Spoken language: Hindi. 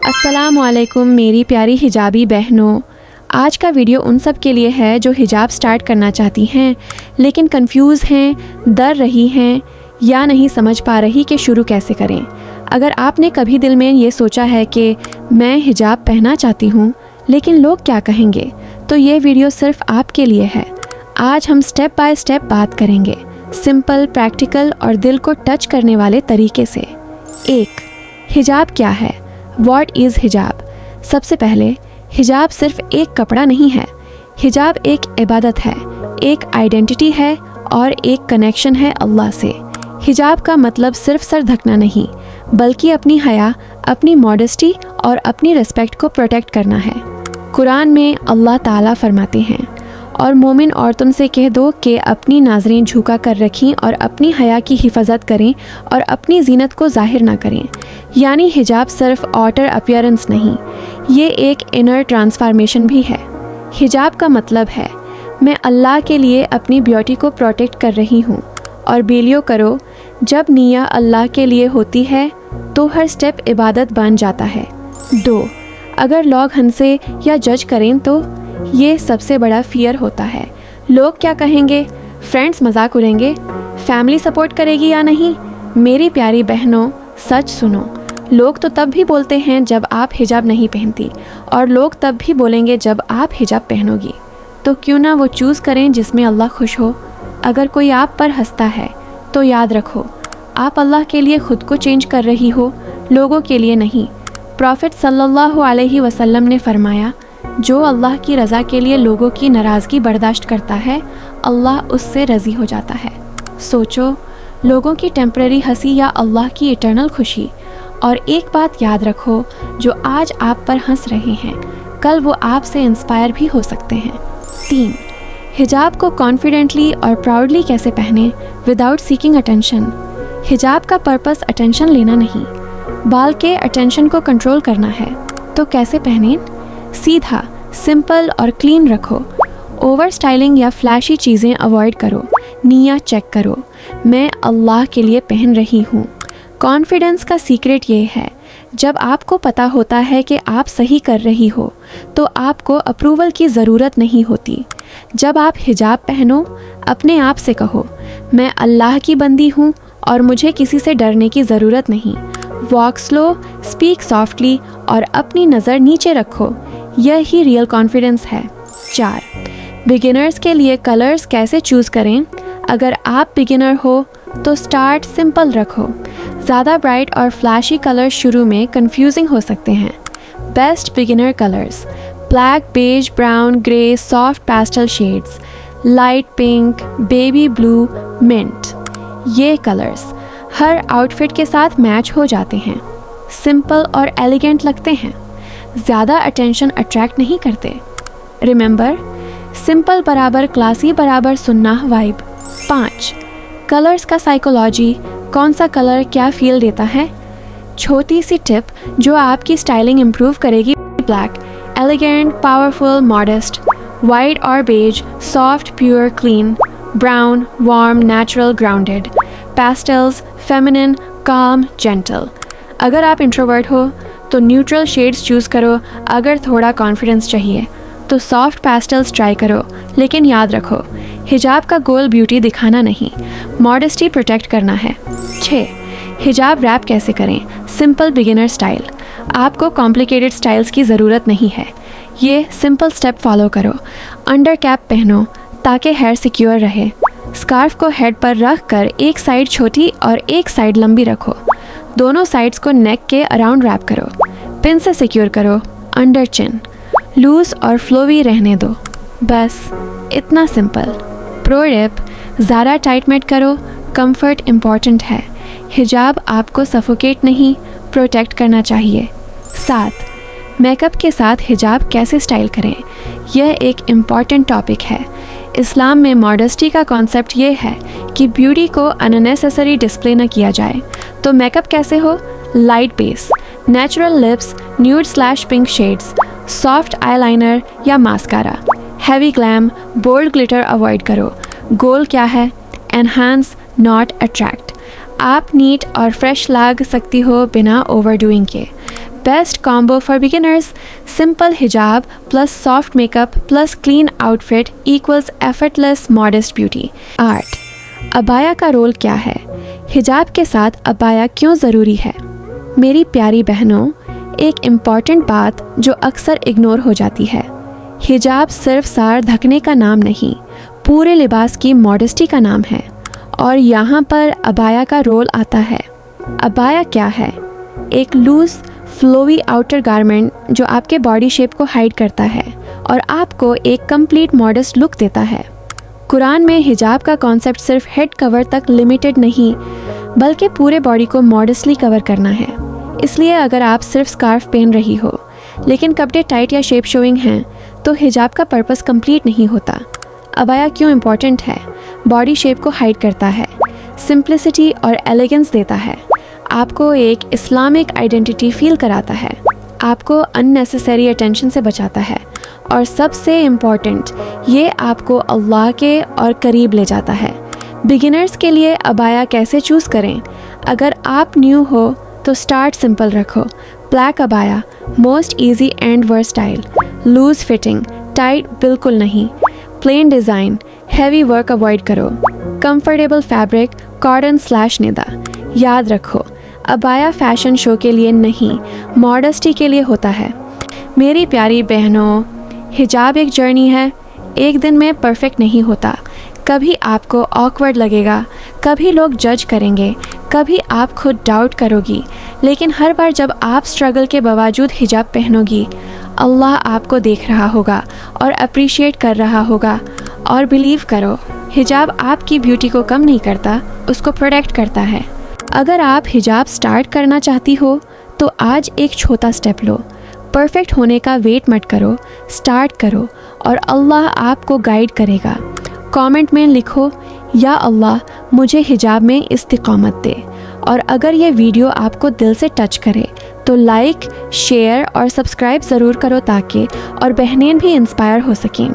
अस्सलामुअलैकुम मेरी प्यारी हिजाबी बहनों। आज का वीडियो उन सब के लिए है जो हिजाब स्टार्ट करना चाहती हैं लेकिन कंफ्यूज हैं, डर रही हैं या नहीं समझ पा रही कि शुरू कैसे करें। अगर आपने कभी दिल में ये सोचा है कि मैं हिजाब पहनना चाहती हूँ लेकिन लोग क्या कहेंगे, तो ये वीडियो सिर्फ आपके लिए है। आज हम स्टेप बाय स्टेप बात करेंगे, सिंपल, प्रैक्टिकल और दिल को टच करने वाले तरीके से। 1. हिजाब क्या है? व्हाट इज़ हिजाब? सबसे पहले, हिजाब सिर्फ एक कपड़ा नहीं है। हिजाब एक इबादत है, एक आइडेंटिटी है और एक कनेक्शन है अल्लाह से। हिजाब का मतलब सिर्फ सर ढकना नहीं, बल्कि अपनी हया, अपनी मॉडेस्टी और अपनी रिस्पेक्ट को प्रोटेक्ट करना है। कुरान में अल्लाह ताला फरमाते हैं, और मोमिन औरतों से कह दो कि अपनी नाज़रें झुका कर रखें और अपनी हया की हिफाजत करें और अपनी जीनत को जाहिर ना करें। यानी हिजाब सिर्फ आउटर अपीयरेंस नहीं, ये एक इनर ट्रांसफॉर्मेशन भी है। हिजाब का मतलब है मैं अल्लाह के लिए अपनी ब्यूटी को प्रोटेक्ट कर रही हूँ। और बेलियो करो, जब निया अल्लाह के लिए होती है तो हर स्टेप इबादत बन जाता है। 2. अगर लोग हंसे या जज करें तो ये सबसे बड़ा फियर होता है। लोग क्या कहेंगे, फ्रेंड्स मजाक उड़ाएंगे, फैमिली सपोर्ट करेगी या नहीं। मेरी प्यारी बहनों, सच सुनो, लोग तो तब भी बोलते हैं जब आप हिजाब नहीं पहनती, और लोग तब भी बोलेंगे जब आप हिजाब पहनोगी। तो क्यों ना वो चूज़ करें जिसमें अल्लाह खुश हो। अगर कोई आप पर हंसता है तो याद रखो, आप अल्लाह के लिए ख़ुद को चेंज कर रही हो, लोगों के लिए नहीं। प्रॉफिट सल्लल्लाहु अलैहि वसल्लम ने फरमाया, जो अल्लाह की रज़ा के लिए लोगों की नाराज़गी बर्दाश्त करता है, अल्लाह उससे रज़ी हो जाता है। सोचो, लोगों की टेम्परेरी हंसी या अल्लाह की इटर्नल खुशी। और एक बात याद रखो, जो आज आप पर हंस रहे हैं, कल वो आपसे इंस्पायर भी हो सकते हैं। 3. हिजाब को कॉन्फिडेंटली और प्राउडली कैसे पहने विदाउट सीकिंग अटेंशन। हिजाब का पर्पस अटेंशन लेना नहीं, बाल के अटेंशन को कंट्रोल करना है। तो कैसे पहने? सीधा, सिंपल और क्लीन रखो। ओवर स्टाइलिंग या फ्लैशी चीज़ें अवॉइड करो। निया चेक करो, मैं अल्लाह के लिए पहन रही हूँ। कॉन्फिडेंस का सीक्रेट ये है, जब आपको पता होता है कि आप सही कर रही हो तो आपको अप्रूवल की ज़रूरत नहीं होती। जब आप हिजाब पहनो, अपने आप से कहो, मैं अल्लाह की बंदी हूँ और मुझे किसी से डरने की ज़रूरत नहीं। वॉक स्लो, स्पीक सॉफ्टली और अपनी नज़र नीचे रखो, यही रियल कॉन्फिडेंस है। 4. बिगिनर्स के लिए कलर्स कैसे चूज़ करें। अगर आप बिगिनर हो तो स्टार्ट सिंपल रखो। ज़्यादा ब्राइट और फ्लैशी कलर्स शुरू में कंफ्यूजिंग हो सकते हैं। Best beginner colours: black, beige, brown, grey, soft pastel shades, light pink, baby blue, mint. ये कलर्स हर आउटफिट के साथ मैच हो जाते हैं, सिंपल और एलिगेंट लगते हैं, ज़्यादा अटेंशन अट्रैक्ट नहीं करते। रिमेंबर, सिंपल बराबर क्लासी बराबर सुन्ना वाइब। 5. कलर्स का साइकोलॉजी, कौन सा कलर क्या फील देता है। छोटी सी टिप जो आपकी स्टाइलिंग इम्प्रूव करेगी। Black, elegant, powerful, modest. White और beige, soft, pure, clean. Brown, warm, natural, grounded. Pastels, feminine, calm, gentle. अगर आप इंट्रोवर्ट हो तो न्यूट्रल शेड्स चूज़ करो। अगर थोड़ा कॉन्फिडेंस चाहिए तो सॉफ्ट पेस्टल्स ट्राई करो, लेकिन याद रखो, हिजाब का गोल ब्यूटी दिखाना नहीं, मॉडेस्टी प्रोटेक्ट करना है। 6. हिजाब रैप कैसे करें। Simple beginner style. आपको कॉम्प्लिकेटेड स्टाइल्स की ज़रूरत नहीं है, ये सिंपल स्टेप फॉलो करो। अंडर कैप पहनो ताकि हेयर सिक्योर रहे। स्कार्फ को हेड पर रख कर एक साइड छोटी और एक साइड लंबी रखो। दोनों साइड्स को नेक के अराउंड रैप करो। पिन से सिक्योर करो। अंडर चिन लूज और फ्लोवी रहने दो। बस इतना सिंपल। प्रो टिप, ज़्यादा टाइट मत करो, कंफर्ट इम्पॉर्टेंट है। हिजाब आपको सफोकेट नहीं, प्रोटेक्ट करना चाहिए। 7. मेकअप के साथ हिजाब कैसे स्टाइल करें। यह एक इम्पॉर्टेंट टॉपिक है। इस्लाम में मॉडेस्टी का कॉन्सेप्ट ये है कि ब्यूटी को अननेसेसरी डिस्प्ले न किया जाए। तो मेकअप कैसे हो। Light base, natural lips, nude pink shades, soft eyeliner या mascara. Heavy glam, bold glitter avoid करो। गोल क्या है, एनहांस नॉट अट्रैक्ट। आप नीट और फ्रेश लग सकती हो बिना ओवरडूइंग के। Best combo for beginners. Simple हिजाब plus soft makeup plus clean outfit equals effortless modest beauty. 8. अबाया का रोल क्या है? हिजाब के साथ अबाया क्यों ज़रूरी है? मेरी प्यारी बहनों, एक इम्पॉर्टेंट बात जो अक्सर इग्नोर हो जाती है, हिजाब सिर्फ सार ढकने का नाम नहीं, पूरे लिबास की मॉडेस्टी का नाम है। और यहाँ पर अबाया का रोल आता है। अबाया क्या है? एक लूज फ्लोवी आउटर गारमेंट जो आपके बॉडी शेप को हाइड करता है और आपको एक कंप्लीट मॉडेस्ट लुक देता है। कुरान में हिजाब का कॉन्सेप्ट सिर्फ हेड कवर तक लिमिटेड नहीं, बल्कि पूरे बॉडी को मॉडेस्टली कवर करना है। इसलिए अगर आप सिर्फ स्कार्फ पहन रही हो लेकिन कपड़े टाइट या शेप शोइंग हैं, तो हिजाब का पर्पस कंप्लीट नहीं होता। अबाया क्यों इम्पॉर्टेंट है? बॉडी शेप को हाइड करता है, सिंप्लिसिटी और एलिगेंस देता है, आपको एक इस्लामिक आइडेंटिटी फील कराता है, आपको अननेसेसरी अटेंशन से बचाता है और सबसे इम्पॉर्टेंट, ये आपको अल्लाह के और करीब ले जाता है। बिगिनर्स के लिए अबाया कैसे चूज़ करें? अगर आप न्यू हो तो स्टार्ट सिंपल रखो। ब्लैक अबाया, most easy and versatile, loose fitting, tight बिल्कुल नहीं, plain design, heavy work avoid करो, कंफर्टेबल फैब्रिक, कॉटन/निदा। याद रखो, अबाया फैशन शो के लिए नहीं, मॉडेस्टी के लिए होता है। मेरी प्यारी बहनों, हिजाब एक जर्नी है, एक दिन में परफेक्ट नहीं होता। कभी आपको ऑकवर्ड लगेगा, कभी लोग जज करेंगे, कभी आप खुद डाउट करोगी, लेकिन हर बार जब आप स्ट्रगल के बावजूद हिजाब पहनोगी, अल्लाह आपको देख रहा होगा और अप्रिशिएट कर रहा होगा। और बिलीव करो, हिजाब आपकी ब्यूटी को कम नहीं करता, उसको प्रोटेक्ट करता है। अगर आप हिजाब स्टार्ट करना चाहती हो तो आज एक छोटा स्टेप लो। परफेक्ट होने का वेट मत करो, स्टार्ट करो और अल्लाह आपको गाइड करेगा। कमेंट में लिखो, या अल्लाह मुझे हिजाब में इस्तिकामत दे। और अगर ये वीडियो आपको दिल से टच करे तो लाइक, शेयर और सब्सक्राइब ज़रूर करो ताकि और बहनें भी इंस्पायर हो सकें।